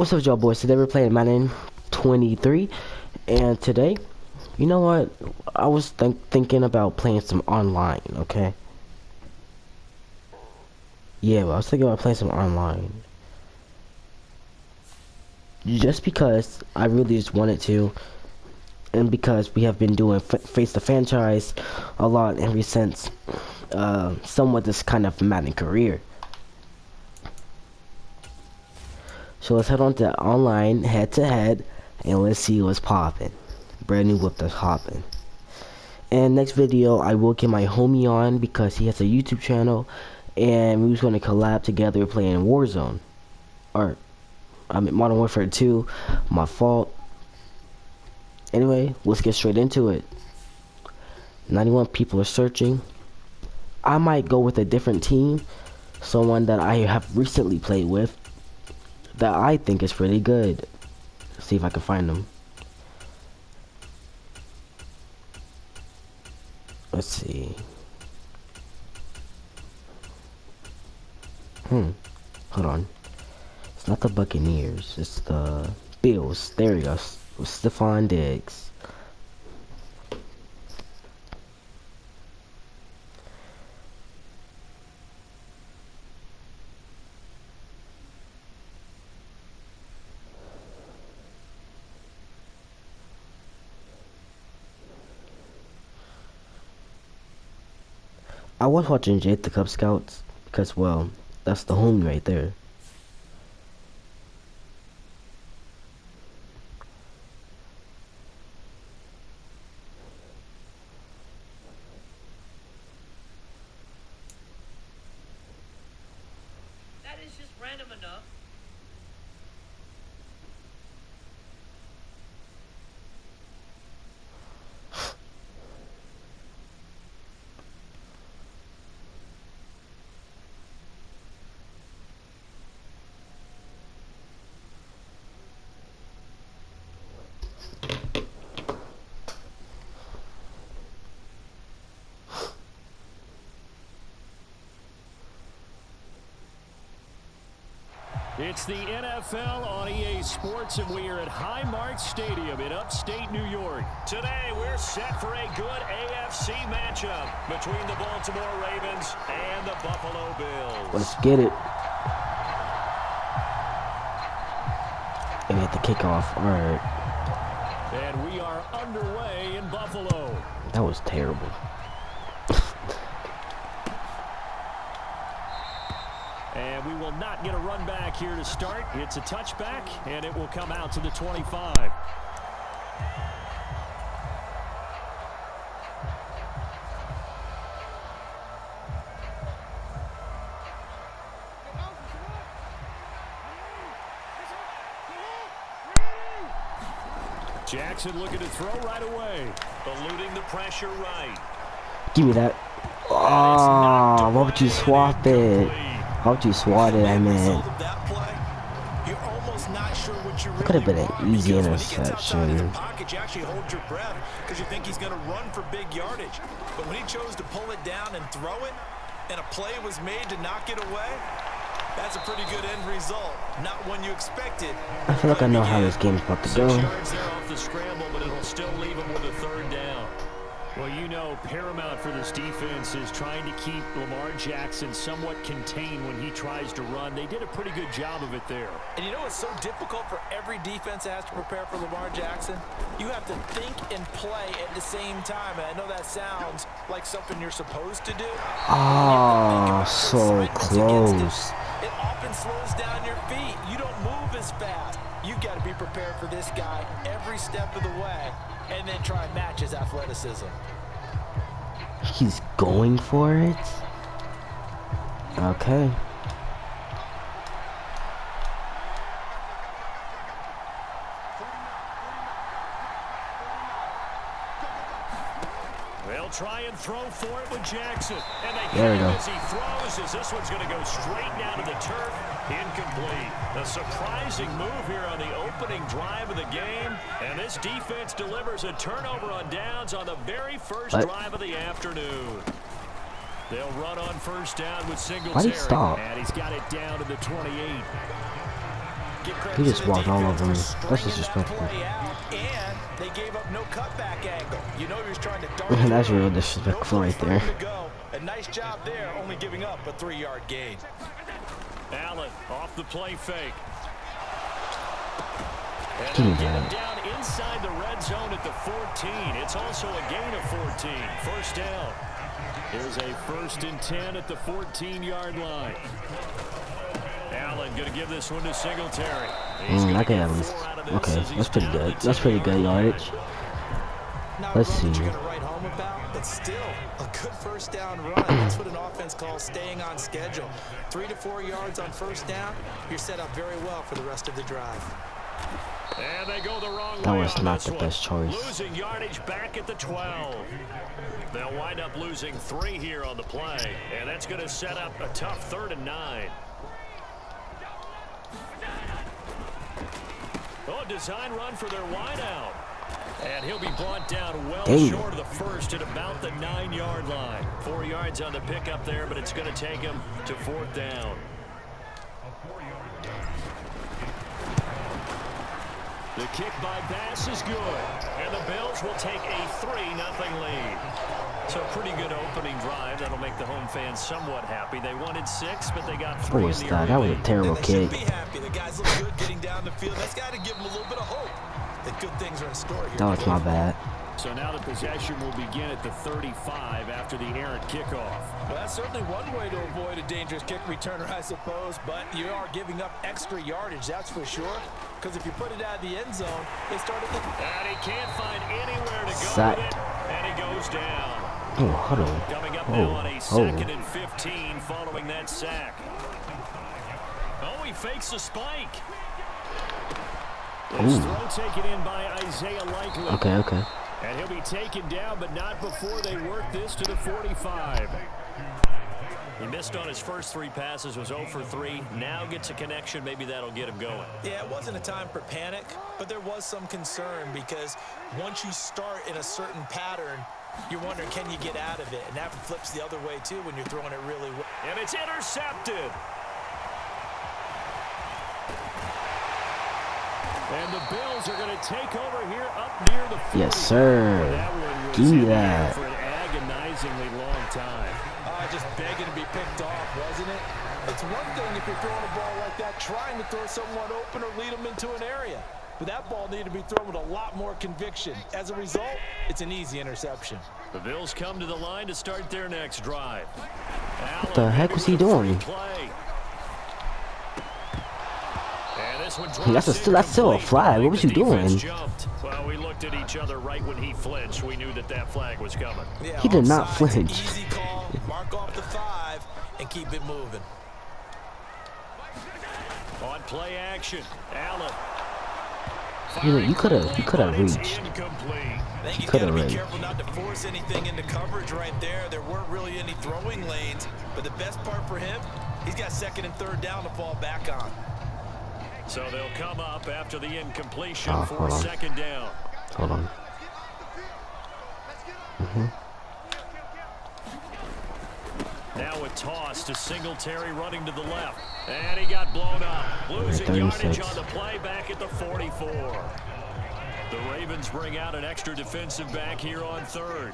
What's up, y'all boys? Today we're playing Madden 23, and today, you know what? I was thinking about playing some online, okay? Yeah, I was thinking about playing some online. Just because I really just wanted to, and because we have been doing Face the Franchise a lot ever since somewhat this kind of Madden career. So let's head on to online, head to head, and let's see what's popping. Brand new whip that's hopping. And next video, I will get my homie on because he has a YouTube channel, and we was going to collab together playing Warzone. Or, I mean, Modern Warfare 2, my fault. Anyway, let's get straight into it. 91 people are searching. I might go with a different team, someone that I have recently played with, that I think is pretty good. Let's see if I can find them. Let's see. Hold on. It's not the Buccaneers. It's the Bills. There we go. Stephon Diggs. I was watching Jake the Cub Scouts because, well, that's the homie right there. That is just random enough. It's the NFL on EA Sports, and we are at Highmark Stadium in upstate New York. Today, we're set for a good AFC matchup between the Baltimore Ravens and the Buffalo Bills. Let's get it. And hit the kickoff. Alright. And we are underway in Buffalo. That was terrible. And we will not get a run back here to start. It's a touchback, and it will come out to the 25. Jackson looking to throw right away. Eluding the pressure right. Give me that. Oh, why would you swap it? How would you swat it, I mean? Could have been an easy interception. You actually hold your breath because you think he's going to run for big yardage. But when he chose to pull it down and throw it, and a play was made to knock it away, that's a pretty good end result. Not one you expected. I feel like I know how this game's about to go. 6 yards there off the scramble, but it'll still leave him with a third down. Well, you know, paramount for this defense is trying to keep Lamar Jackson somewhat contained when he tries to run. They did a pretty good job of it there. And you know it's so difficult for every defense that has to prepare for Lamar Jackson? You have to think and play at the same time. And I know that sounds like something you're supposed to do. Oh, so close. It often slows down your feet. You don't move as fast. You've got to be prepared for this guy every step of the way and then try and match his athleticism. He's going for it? Okay. They'll try and throw for it with Jackson. And they there we get him go. as he throws, as this one's going to go straight down to the turf. Incomplete. A surprising move here on the opening drive of the game. And this defense delivers a turnover on downs on the very first drive of the afternoon. They'll run on first down with Singletary. Why'd he stop? And he's got it down to the 28. Give credit He to just the walked all defense over me. for That's stringing that disrespectful. play out, and they gave up no cutback angle. You know he was trying to dart That's through. real disrespectful No place right for there. him to go. A nice job there, only giving up a 3-yard gain. Allen off the play fake. And Give me they'll get him that. down inside the red zone at the 14. It's also a gain of 14. First down. Here's a 1st and 10 at the 14-yard line. Allen going to give this one to Singletary. He's gonna I can get at least. 4 out of this Okay, as he's that's pretty down good. at the That's pretty good 10-yard line. yardage. Not Let's a run that see. you're going to write home about, but still a good first down run. That's what an offense calls staying on schedule. 3 to 4 yards on first down. You're set up very well for the rest of the drive. And they go the wrong That way was on not this the one. best choice. Losing yardage back at the 12. They'll wind up losing 3 here on the play, and that's going to set up a tough 3rd and 9. Oh, design run for their wideout. And he'll be brought down well short of the first at about the 9-yard line. 4 yards on the pickup there, but it's going to take him to 4th down. The kick by pass is good, and the Bills will take a 3-0 lead. So pretty good opening drive. That'll make the home fans somewhat happy. They wanted 6, but they got 3 What in was the that? early That was a lead. terrible And they should kick. be happy. The guys look good getting down the field. That's got to give them a little bit of hope that good things are in store here. That was my bad. So now the possession will begin at the 35 after the errant kickoff. Well, that's certainly one way to avoid a dangerous kick returner, I suppose, but you are giving up extra yardage, that's for sure. Because if you put it out of the end zone, they started to... And he can't find anywhere to go Sack. with it, and he goes down. Oh, hold on. Coming up Oh, now on a oh. 2nd and 15 following that sack. Oh, he fakes a spike. This Ooh. throw taken in by Isaiah Likely. Okay. And he'll be taken down, but not before they work this to the 45. He missed on his first 3 passes, was 0 for 3. Now gets a connection. Maybe that'll get him going. Yeah, it wasn't a time for panic, but there was some concern because once you start in a certain pattern, you're wondering, can you get out of it? And that flips the other way, too, when you're throwing it really well. And it's intercepted. And the Bills are going to take over here up near the 40. Yes, sir. That one was Give me in the air that. for an agonizingly long time. Just begging to be picked off, wasn't it? It's one thing if you're throwing a ball like that, trying to throw someone open or lead them into an area. But that ball needed to be thrown with a lot more conviction. As a result, it's an easy interception. The Bills come to the line to start their next drive. What the heck was he doing? That's still a flag. What was you doing? Well, we looked at each other right when he flinched. We knew that flag was coming. Yeah, He did not offside's an flinch. Easy call, mark off the 5, and keep it moving. On play action, Allen. You could have reached. Incomplete. I think he's Coulda got to be reached. careful not to force anything into coverage right there. There weren't really any throwing lanes, but the best part for him, he's got 2nd and 3rd down to fall back on. So they'll come up after the incompletion Oh, for hold on. 2nd down. Hold on. Now a toss to Singletary running to the left. And he got blown up. Losing 36. yardage on the play back at the 44. The Ravens bring out an extra defensive back here on 3rd.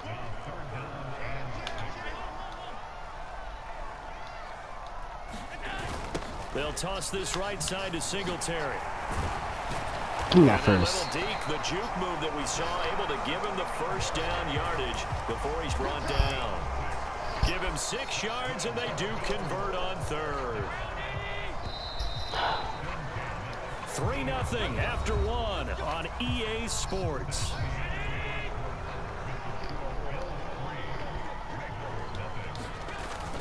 They'll toss this right side to Singletary. Give me that And first. little deke, the juke move that we saw, able to give him the first down yardage before he's brought down. Give him 6 yards, and they do convert on 3rd. 3-0 after 1 on EA Sports.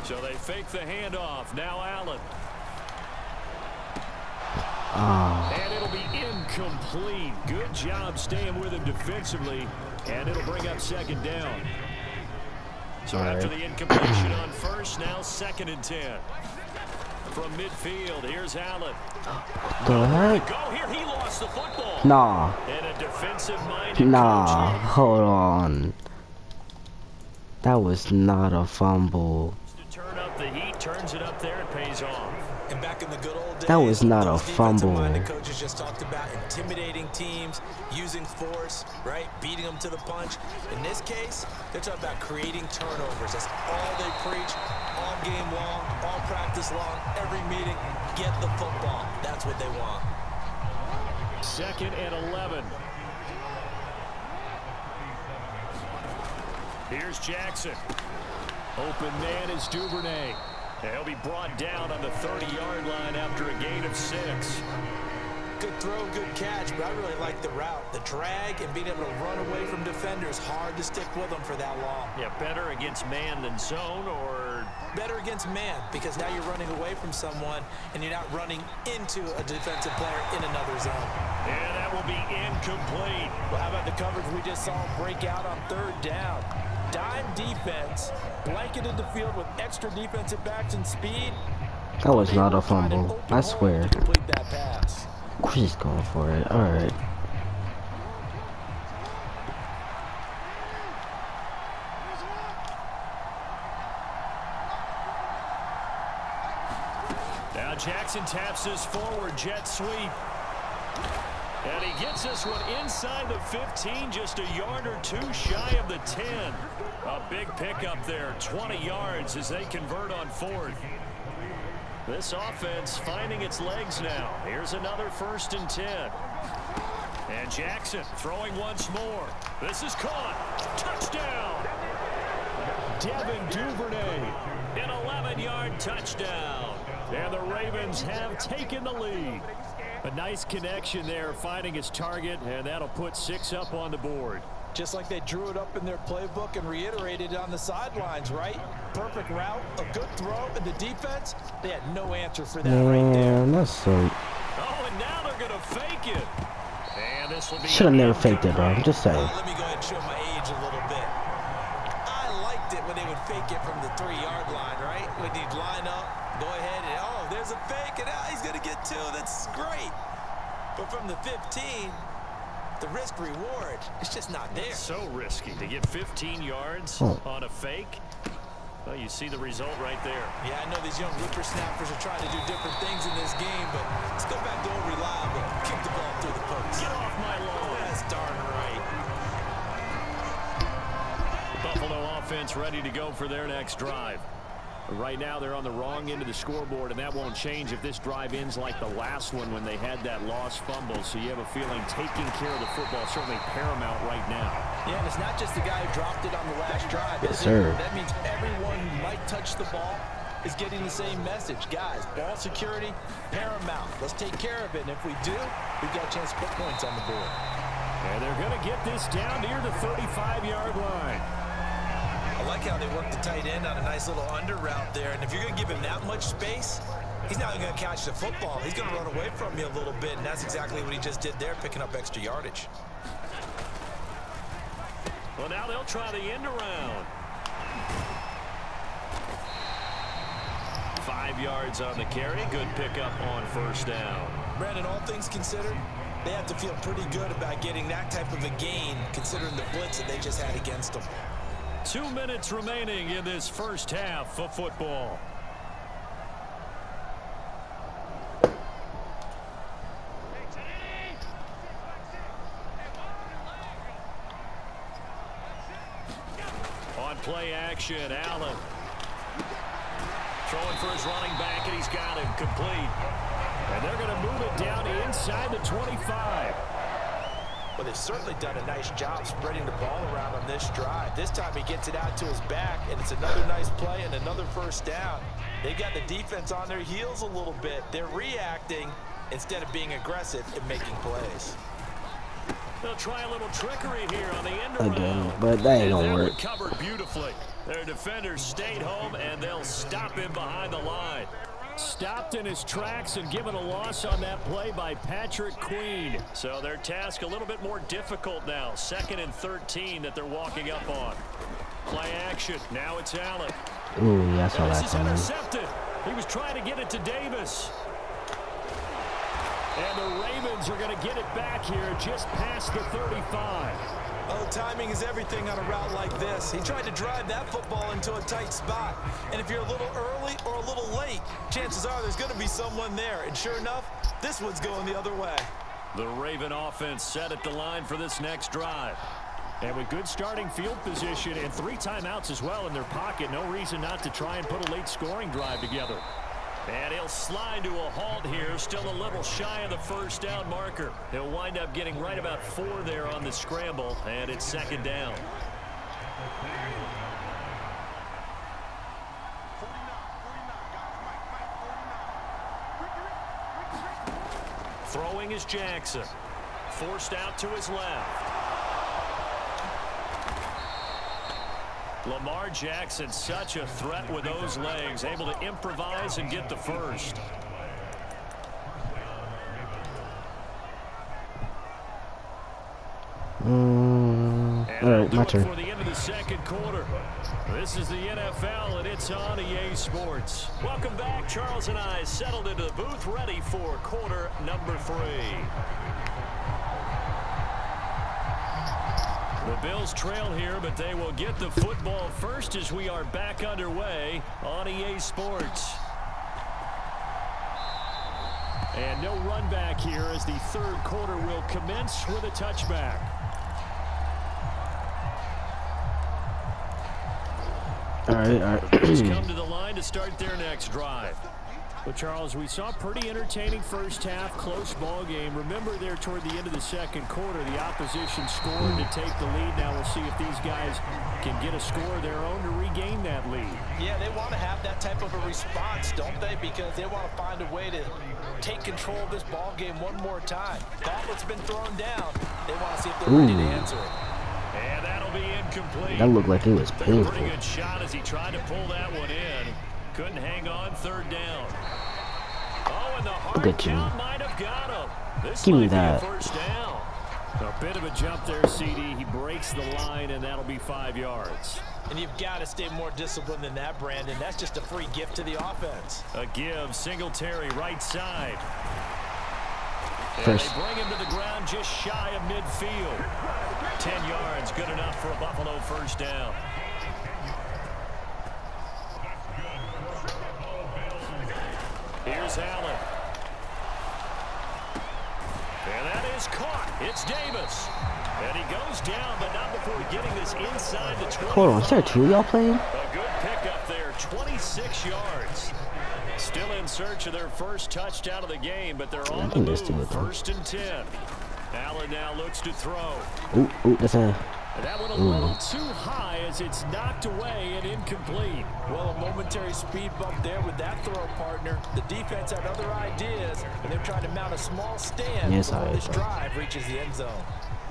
So they fake the handoff. Now Allen. And it'll be incomplete. Good job staying with him defensively. And it'll bring up 2nd down. So after the incompletion on 1st, now 2nd and 10. From midfield, here's Allen. The heck? Go here, he lost the football. Nah. And a defensive-minded Nah. coach. Hold on. That was not a fumble. To turn up the heat, turns it up there, and pays off. And back in the good old days, That was not a those fumble. defensive-minded coaches just talked about intimidating teams, using force, right? Beating them to the punch. In this case, they're talking about creating turnovers. That's all they preach, all game long, all practice long, every meeting. Get the football. That's what they want. 2nd and 11. Here's Jackson. Open man is Duvernay. He'll be brought down on the 30-yard line after a gain of 6. Good throw, good catch, but I really like the route. The drag and being able to run away from defenders, hard to stick with them for that long. Yeah, better against man than zone, or better against man, because now you're running away from someone and you're not running into a defensive player in another zone. Yeah, that will be incomplete. Well, how about the coverage we just saw him break out on 3rd down? Dime defense, blanketed the field with extra defensive backs and speed. That was not a fumble. I swear. To complete that pass. Chris going for it. All right. Now Jackson taps this forward jet sweep. And he gets this one inside the 15, just a yard or 2 shy of the 10. A big pickup there, 20 yards as they convert on 4th. This offense finding its legs now. Here's another 1st and 10. And Jackson throwing once more. This is caught. Touchdown. Devin Duvernay, an 11-yard touchdown. And the Ravens have taken the lead. A nice connection there, finding his target, and that'll put 6 up on the board. Just like they drew it up in their playbook and reiterated it on the sidelines, right? Perfect route, a good throw, and the defense, they had no answer for that right there. That's so. Oh, and now they're going to fake it. And this will be. Should have never faked it, bro. I'm just saying. Let me go ahead and show my age a little bit. I liked it when they would fake it from the 3-yard line, right? When they'd line up, go ahead and, oh, there's a fake, and he's going to get 2. That's great. But from the 15, the risk reward, it's just not there. It's so risky to get 15 yards on a fake. Well, you see the result right there. Yeah, I know these young whippersnappers are trying to do different things in this game, but let's go back to old reliable. Kick the ball through the post. Get off my lawn. That's darn right. Buffalo offense ready to go for their next drive. Right now, they're on the wrong end of the scoreboard, and that won't change if this drive ends like the last one when they had that lost fumble. So you have a feeling taking care of the football is certainly paramount right now. Yeah, and it's not just the guy who dropped it on the last drive. Yes, sir. That means everyone who might touch the ball is getting the same message. Guys, ball security, paramount. Let's take care of it, and if we do, we've got a chance to put points on the board. And they're going to get this down near the 35-yard line. I like how they work the tight end on a nice little under route there. And if you're going to give him that much space, he's not going to catch the football. He's going to run away from you a little bit, and that's exactly what he just did there, picking up extra yardage. Well, now they'll try the end around. 5 yards on the carry. Good pickup on 1st down. Brandon, all things considered, they have to feel pretty good about getting that type of a gain, considering the blitz that they just had against them. 2 minutes remaining in this first half of football. On play action, Allen. Throwing for his running back, and he's got him complete. And they're going to move it down inside the 25. Well, they've certainly done a nice job spreading the ball around on this drive. This time he gets it out to his back, and it's another nice play and another 1st down. They got the defense on their heels a little bit. They're reacting instead of being aggressive and making plays. They'll try a little trickery here on the end around. Again, but that ain't gonna work. Covered beautifully. Their defenders stayed home, and they'll stop him behind the line. Stopped in his tracks and given a loss on that play by Patrick Queen. So their task a little bit more difficult now. 2nd and 13 that they're walking up on. Play action. Now it's Allen. Ooh, yeah, I saw This that is coming. intercepted. He was trying to get it to Davis. And the Ravens are going to get it back here just past the 35. Oh, timing is everything on a route like this. He tried to drive that football into a tight spot. And if you're a little early or a little late, chances are there's going to be someone there. And sure enough, this one's going the other way. The Raven offense set at the line for this next drive. And with good starting field position and 3 timeouts as well in their pocket, no reason not to try and put a late scoring drive together. And he'll slide to a halt here, still a little shy of the first down marker. He'll wind up getting right about 4 there on the scramble, and it's 2nd down. Throwing is Jackson. Forced out to his left. Lamar Jackson, such a threat with those legs, able to improvise and get the first. All right, my turn. For the end of the 2nd quarter. This is the NFL, and it's on EA Sports. Welcome back. Charles and I settled into the booth, ready for quarter number 3. The Bills trail here, but they will get the football first as we are back underway on EA Sports. And no run back here as the 3rd quarter will commence with a touchback. All right. The Bills come to the line to start their next drive. Well, Charles, we saw a pretty entertaining first half, close ball game. Remember there toward the end of the 2nd quarter, the opposition scored to take the lead. Now we'll see if these guys can get a score of their own to regain that lead. Yeah, they want to have that type of a response, don't they? Because they want to find a way to take control of this ball game one more time. Gauntlet's been thrown down. They want to see if they're ready to answer it. And that'll be incomplete. That looked like it was painful. Pretty good shot as he tried to pull that one in. Couldn't hang on, 3rd down. Oh, and the hard count might have got him. This Give me might be a that. first down. A bit of a jump there, CD. He breaks the line, and that'll be 5 yards. And you've got to stay more disciplined than that, Brandon. That's just a free gift to the offense. A give, Singletary, right side. First. And they bring him to the ground just shy of midfield. 10 yards, good enough for a Buffalo first down. Here's Allen. And that is caught. It's Davis. And he goes down, but not before getting this inside the 20. Hold on, is there 2 of y'all playing? A good pickup there, 26 yards. Still in search of their first touchdown of the game, but they're on the move. 1st and 10. Allen now looks to throw. Ooh, that's a... That one a little too high as it's knocked away and incomplete. Well, a momentary speed bump there with that throw partner. The defense had other ideas, and they're trying to mount a small stand before this drive reaches the end zone.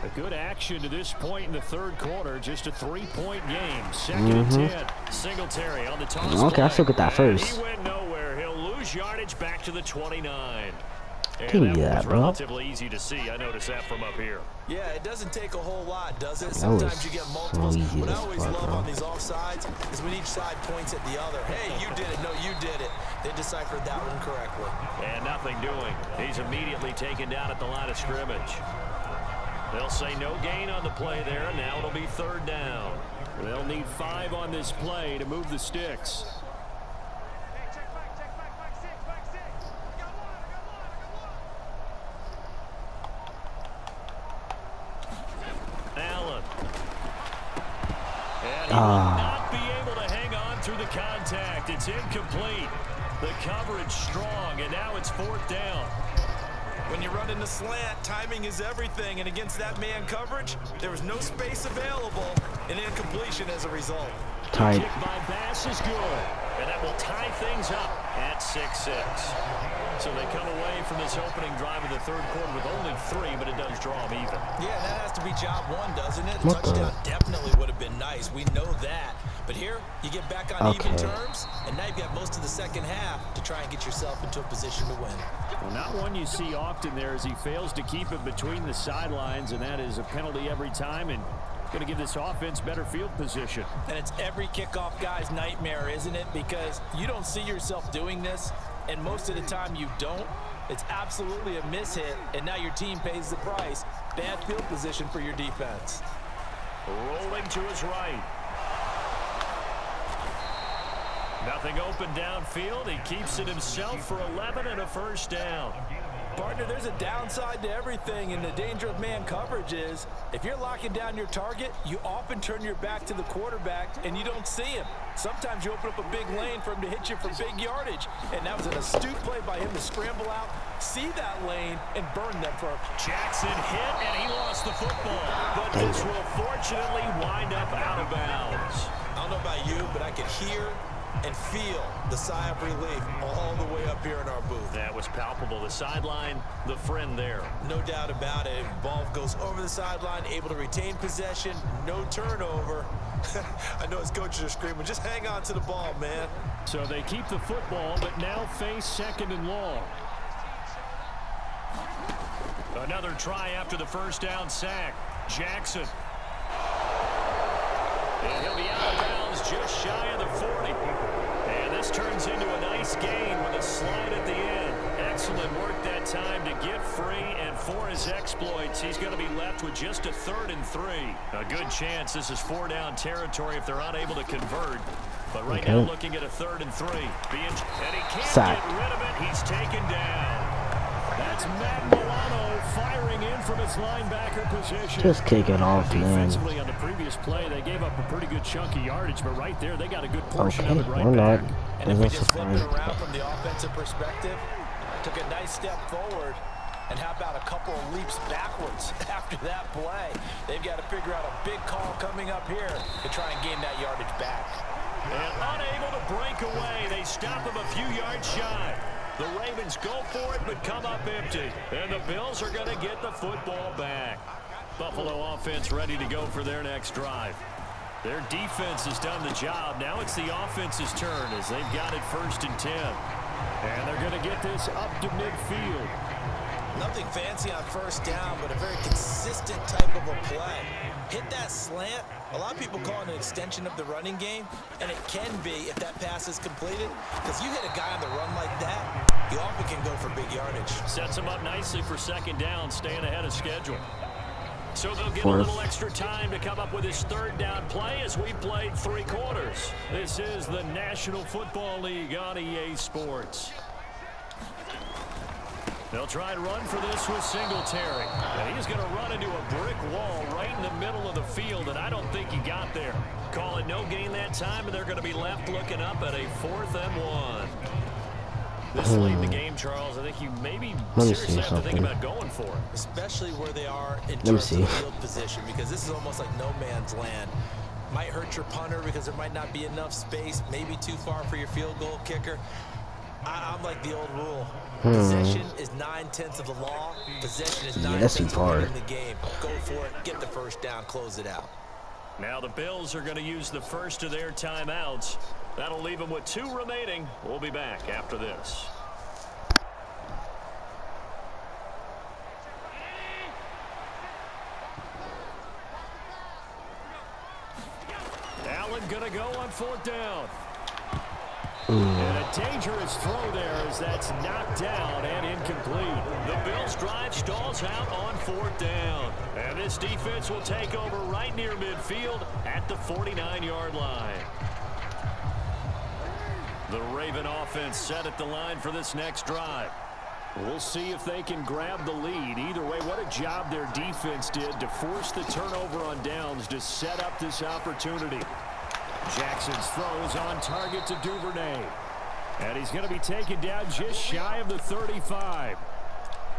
A good action to this point in the 3rd quarter. Just a 3-point game. 2nd and 10. Singletary on the toss. Okay, I still get that first. He went nowhere. He'll lose yardage back to the 29. Give me that, bro. Relatively easy to see. I noticed that from up here. Yeah, it doesn't take a whole lot, does it? Sometimes you get multiples. What I always love on these offsides is when each side points at the other. Hey, you did it. No, you did it. They deciphered that one correctly. And nothing doing. He's immediately taken down at the line of scrimmage. They'll say no gain on the play there. Now it'll be 3rd down. They'll need 5 on this play to move the sticks. Allen. And he will not be able to hang on through the contact. It's incomplete. The coverage strong, and now it's 4th down. When you run in the slant, timing is everything, and against that man coverage, there was no space available, and incompletion as a result. Tied. Kick by Bass is good, and that will tie things up at 6-6. So they come away from this opening drive of the 3rd quarter with only 3, but it does draw them even. Yeah, that has to be job 1, doesn't it? A touchdown definitely would have been nice. We know that. But here, you get back on even terms, and now you've got most of the 2nd half to try and get yourself into a position to win. Well, not one you see often there as he fails to keep it between the sidelines, and that is a penalty every time, and going to give this offense better field position. And it's every kickoff guy's nightmare, isn't it? Because you don't see yourself doing this, and most of the time you don't. It's absolutely a mishit, and now your team pays the price. Bad field position for your defense. Rolling to his right. Nothing open downfield. He keeps it himself for 11 and a first down. Partner, there's a downside to everything, and the danger of man coverage is if you're locking down your target, you often turn your back to the quarterback and you don't see him. Sometimes you open up a big lane for him to hit you for big yardage, and that was an astute play by him to scramble out, see that lane, and burn them for a... Jackson hit, and he lost the football, but this will fortunately wind up out of bounds. I don't know about you, but I could hear and feel the sigh of relief all the way up here in our booth. That was palpable. The sideline, the friend there. No doubt about it. Ball goes over the sideline, able to retain possession, no turnover. I know his coaches are screaming, just hang on to the ball, man. So they keep the football, but now face 2nd and long. Another try after the first down sack. Jackson. And he'll be out of bounds just shy of the 40. And this turns into a nice gain with a slide at the end. Excellent work that time to get free, and for his exploits, he's going to be left with just a 3rd and 3. A good chance this is 4-down territory if they're unable to convert. But right now looking at a 3rd and 3. And he can't get rid of it. He's taken down. That's Matt Milano firing in from his linebacker position. Just kick it off, man. Defensively on the previous play, they gave up a pretty good chunk of yardage, but right there, they got a good portion of it right back. And if we just flip it around from the offensive perspective, took a nice step forward, and how about a couple of leaps backwards after that play? They've got to figure out a big call coming up here to try and gain that yardage back. And unable to break away, they stop him a few yards shy. The Ravens go for it, but come up empty. And the Bills are going to get the football back. Buffalo offense ready to go for their next drive. Their defense has done the job. Now it's the offense's turn as they've got it 1st and 10. And they're going to get this up to midfield. Nothing fancy on 1st down, but a very consistent type of a play. Hit that slant. A lot of people call it an extension of the running game, and it can be if that pass is completed, because you hit a guy on the run like that, you often can go for big yardage. Sets him up nicely for 2nd down, staying ahead of schedule. So they'll get a little extra time to come up with his 3rd down play as we played 3 quarters. This is the National Football League on EA Sports. They'll try and run for this with Singletary. And he's going to run into a brick wall right in the middle of the field, and I don't think he got there. Call it no gain that time, and they're going to be left looking up at a 4th and 1. This late in the game, Charles, I think you maybe seriously have to think about going for it. Especially where they are in terms of field position, because this is almost like no man's land. Might hurt your punter because there might not be enough space, maybe too far for your field goal kicker. I'm like the old rule. Possession is 9/10 of the law. Possession is 9/10 of the game. Go for it, get the 1st down, close it out. Now the Bills are going to use the first of their timeouts. That'll leave them with 2 remaining. We'll be back after this. Allen going to go on 4th down. And a dangerous throw there as that's knocked down and incomplete. The Bills drive stalls out on 4th down. And this defense will take over right near midfield at the 49-yard line. The Raven offense set at the line for this next drive. We'll see if they can grab the lead. Either way, what a job their defense did to force the turnover on downs to set up this opportunity. Jackson's throw is on target to Duvernay. And he's going to be taken down just shy of the 35.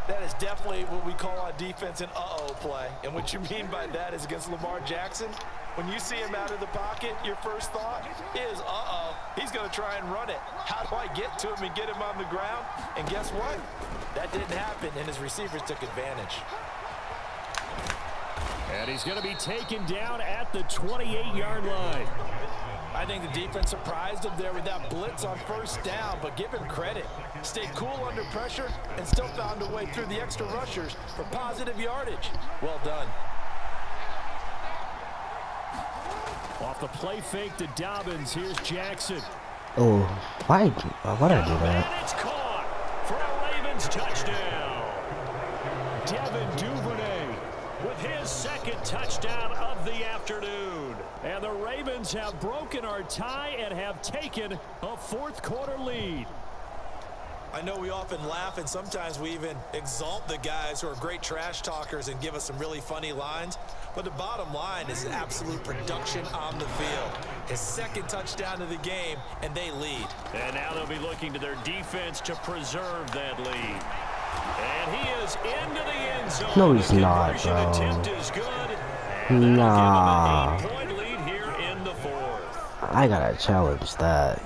That is definitely what we call on defense an uh-oh play. And what you mean by that is against Lamar Jackson, when you see him out of the pocket, your first thought is, uh-oh, he's going to try and run it. How do I get to him and get him on the ground? And guess what? That didn't happen, and his receivers took advantage. And he's going to be taken down at the 28-yard line. I think the defense surprised him there with that blitz on 1st down, but give him credit. Stayed cool under pressure and still found a way through the extra rushers for positive yardage. Well done. Off the play fake to Dobbins, here's Jackson. Oh, why'd I do that? And it's caught for a Ravens touchdown. Devin Duvernay with his second touchdown of the afternoon. And the Ravens have broken our tie and have taken a fourth-quarter lead. I know we often laugh and sometimes we even exalt the guys who are great trash talkers and give us some really funny lines. But the bottom line is absolute production on the field. His second touchdown of the game, and they lead. And now they'll be looking to their defense to preserve that lead. And he is into the end zone. No, he's not, bro. Attempt is good. Nah. Give him an 8-point lead here in the fourth. I gotta challenge that.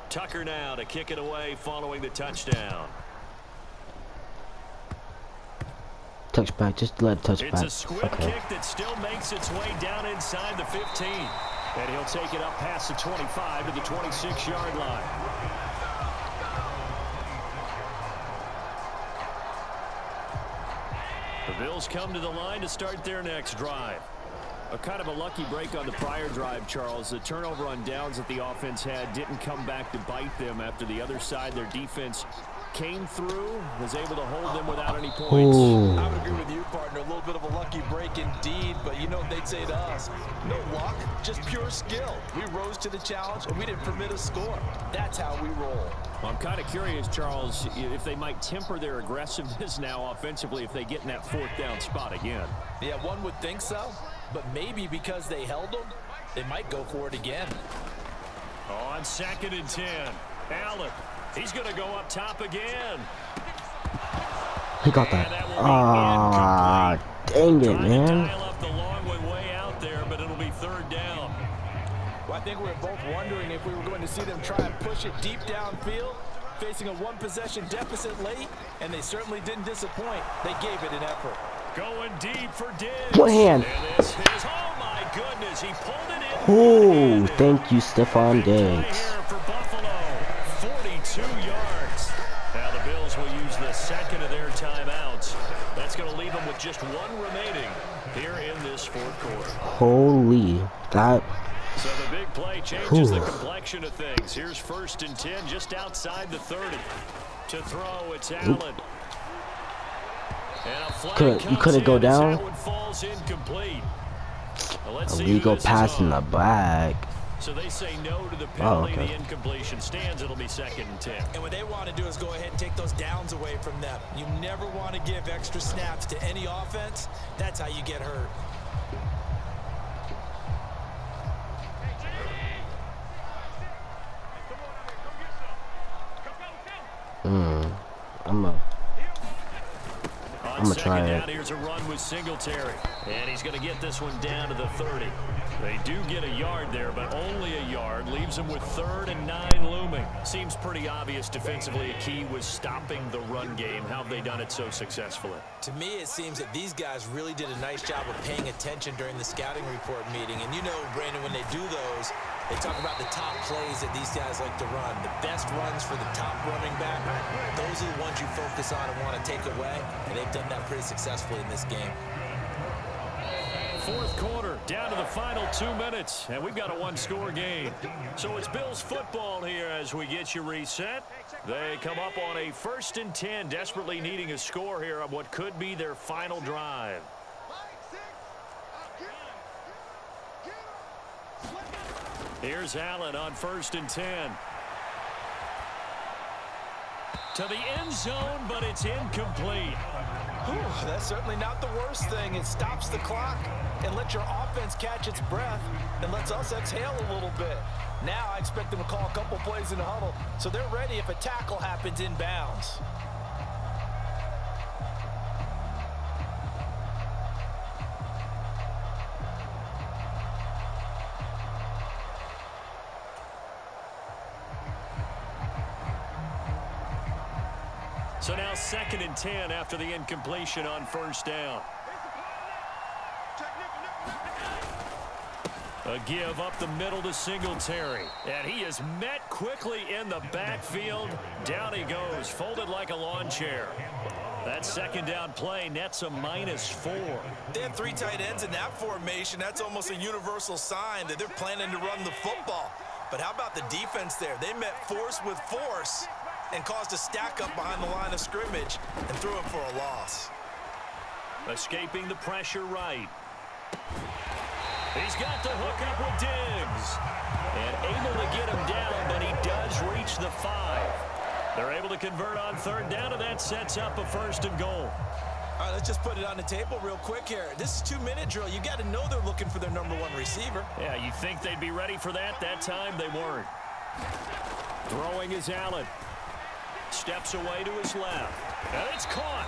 Tucker now to kick it away following the touchdown. Touchback, just let it touch It's back. a squib Okay. kick that still makes its way down inside the 15. And he'll take it up past the 25 to the 26-yard line. The Bills come to the line to start their next drive. A kind of a lucky break on the prior drive, Charles. The turnover on downs that the offense had didn't come back to bite them after the other side. Their defense came through, was able to hold them without any points. Ooh. I would agree with you, partner. A little bit of a lucky break indeed, but you know what they'd say to us? No luck, just pure skill. We rose to the challenge, and we didn't permit a score. That's how we roll. I'm kind of curious, Charles, if they might temper their aggressiveness now offensively if they get in that fourth down spot again. Yeah, one would think so, but maybe because they held them, they might go for it again. On 2nd and 10, Allen. He's going to go up top again. He got that. Ah, dang it, man. Dial up the long way out there, but it'll be third down. Well, I think we were both wondering if we were going to see them try and push it deep downfield, facing a one-possession deficit late, and they certainly didn't disappoint. They gave it an effort. Going deep for Diggs. One hand. And this is, oh my goodness, he pulled it in. Oh, thank you, Stephon Diggs. Here for Buffalo, 42 yards. Now the Bills will use the second of their timeouts. That's going to leave them with just one remaining here in this fourth quarter. Holy, that. So the big play changes the complexion of things. Here's 1st and 10 just outside the 30. To throw, it's Allen. And a flag You couldn't go down. That one falls incomplete. Well, let's see Illegal who this is pass in on. the back. So they say no to the penalty. okay. The incompletion stands. It'll be 2nd and 10. And what they want to do is go ahead and take those downs away from them. You never want to give extra snaps to any offense. That's how you get hurt. I'm gonna try it. Down, here's a run with Singletary. And he's going to get this one down to the 30. They do get a yard there, but only a yard. Leaves them with 3rd and 9 looming. Seems pretty obvious defensively. A key was stopping the run game. How have they done it so successfully? To me, it seems that these guys really did a nice job of paying attention during the scouting report meeting. And you know, Brandon, when they do those, they talk about the top plays that these guys like to run. The best runs for the top running back, those are the ones you focus on and want to take away. And they've done that pretty successfully in this game. Fourth quarter, down to the final 2 minutes, and we've got a one-score game. So it's Bills football here as we get you reset. They come up on a 1st and 10, desperately needing a score here on what could be their final drive. Here's Allen on 1st and 10. To the end zone, but it's incomplete. Whew, that's certainly not the worst thing. It stops the clock and lets your offense catch its breath and lets us exhale a little bit. Now I expect them to call a couple plays in the huddle so they're ready if a tackle happens inbounds. So now 2nd and 10 after the incompletion on 1st down. A give up the middle to Singletary. And he is met quickly in the backfield. Down he goes, folded like a lawn chair. That second down play nets a -4. They had 3 tight ends in that formation. That's almost a universal sign that they're planning to run the football. But how about the defense there? They met force with force and caused a stack up behind the line of scrimmage and threw it for a loss. Escaping the pressure right. He's got the hook up with Diggs. And able to get him down, but he does reach the 5. They're able to convert on 3rd down, and that sets up a 1st and goal. All right, let's just put it on the table real quick here. This is 2-minute drill. You got to know they're looking for their #1 receiver. Yeah, you think they'd be ready for that? That time they weren't. Throwing is Allen. Steps away to his left. And it's caught.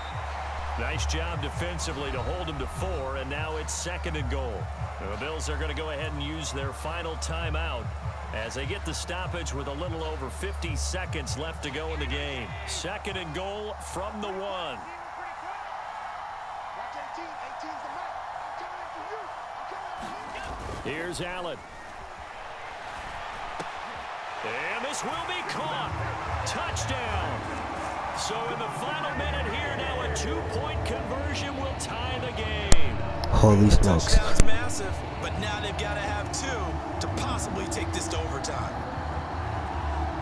Nice job defensively to hold him to 4, and now it's 2nd and goal. The Bills are going to go ahead and use their final timeout as they get the stoppage with a little over 50 seconds left to go in the game. 2nd and goal from the 1. Here's Allen. And this will be caught. Touchdown. So in the final minute here, now a 2-point conversion will tie the game. Holy smokes. Touchdown's massive, but now they've got to have 2 to possibly take this to overtime.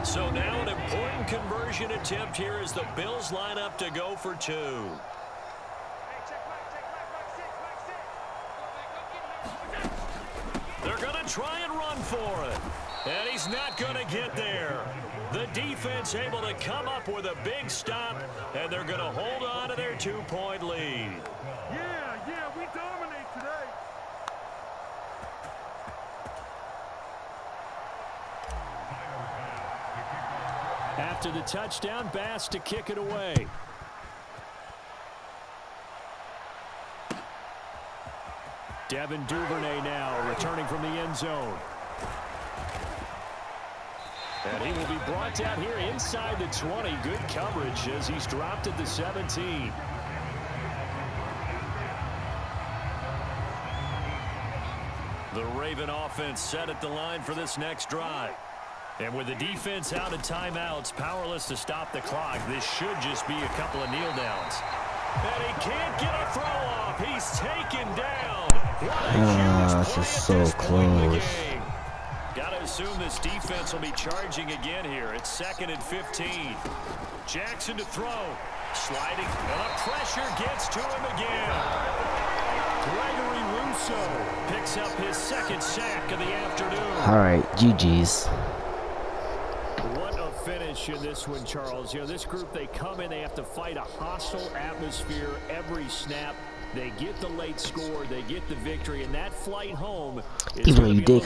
So now an important conversion attempt here as the Bills line up to go for 2. They're going to try and run for it. And he's not going to get there. The defense able to come up with a big stop, and they're going to hold on to their 2-point lead. Yeah, we dominate today. After the touchdown, Bass to kick it away. Devin Duvernay now returning from the end zone. And he will be brought down here inside the 20. Good coverage as he's dropped at the 17. The Raven offense set at the line for this next drive. And with the defense out of timeouts, powerless to stop the clock, this should just be a couple of kneel downs. And he can't get a throw off. He's taken down. This is so close. Got to assume this defense will be charging again here. It's 2nd and 15. Jackson to throw. Sliding. And the pressure gets to him again. Gregory Rousseau picks up his 2nd sack of the afternoon. All right, GG's. What a finish in this one, Charles. You know, this group, they come in, they have to fight a hostile atmosphere every snap. They get the late score, they get the victory, and that flight home is even though you did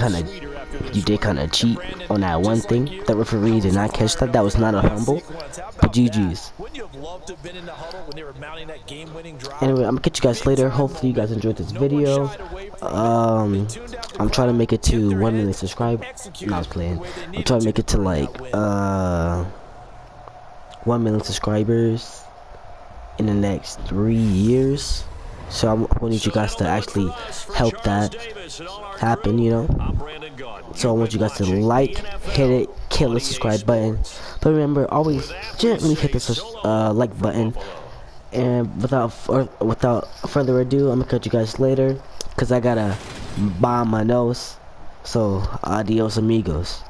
kind of cheat on that one thing, the referee did not catch that. That was not a fumble, but GG's. Anyway, I'm gonna catch you guys later. Hopefully you guys enjoyed this video. I'm trying to make it to 1 million subscribers. No, I was playing. I'm trying to make it to like 1 million subscribers in the next 3 years. So I need you guys to actually help that happen, you know. So I want you guys to like, hit it, kill the subscribe button. But remember, always gently hit the like button. And without further ado, I'm gonna cut you guys later, cause I gotta bomb my nose. So adios amigos.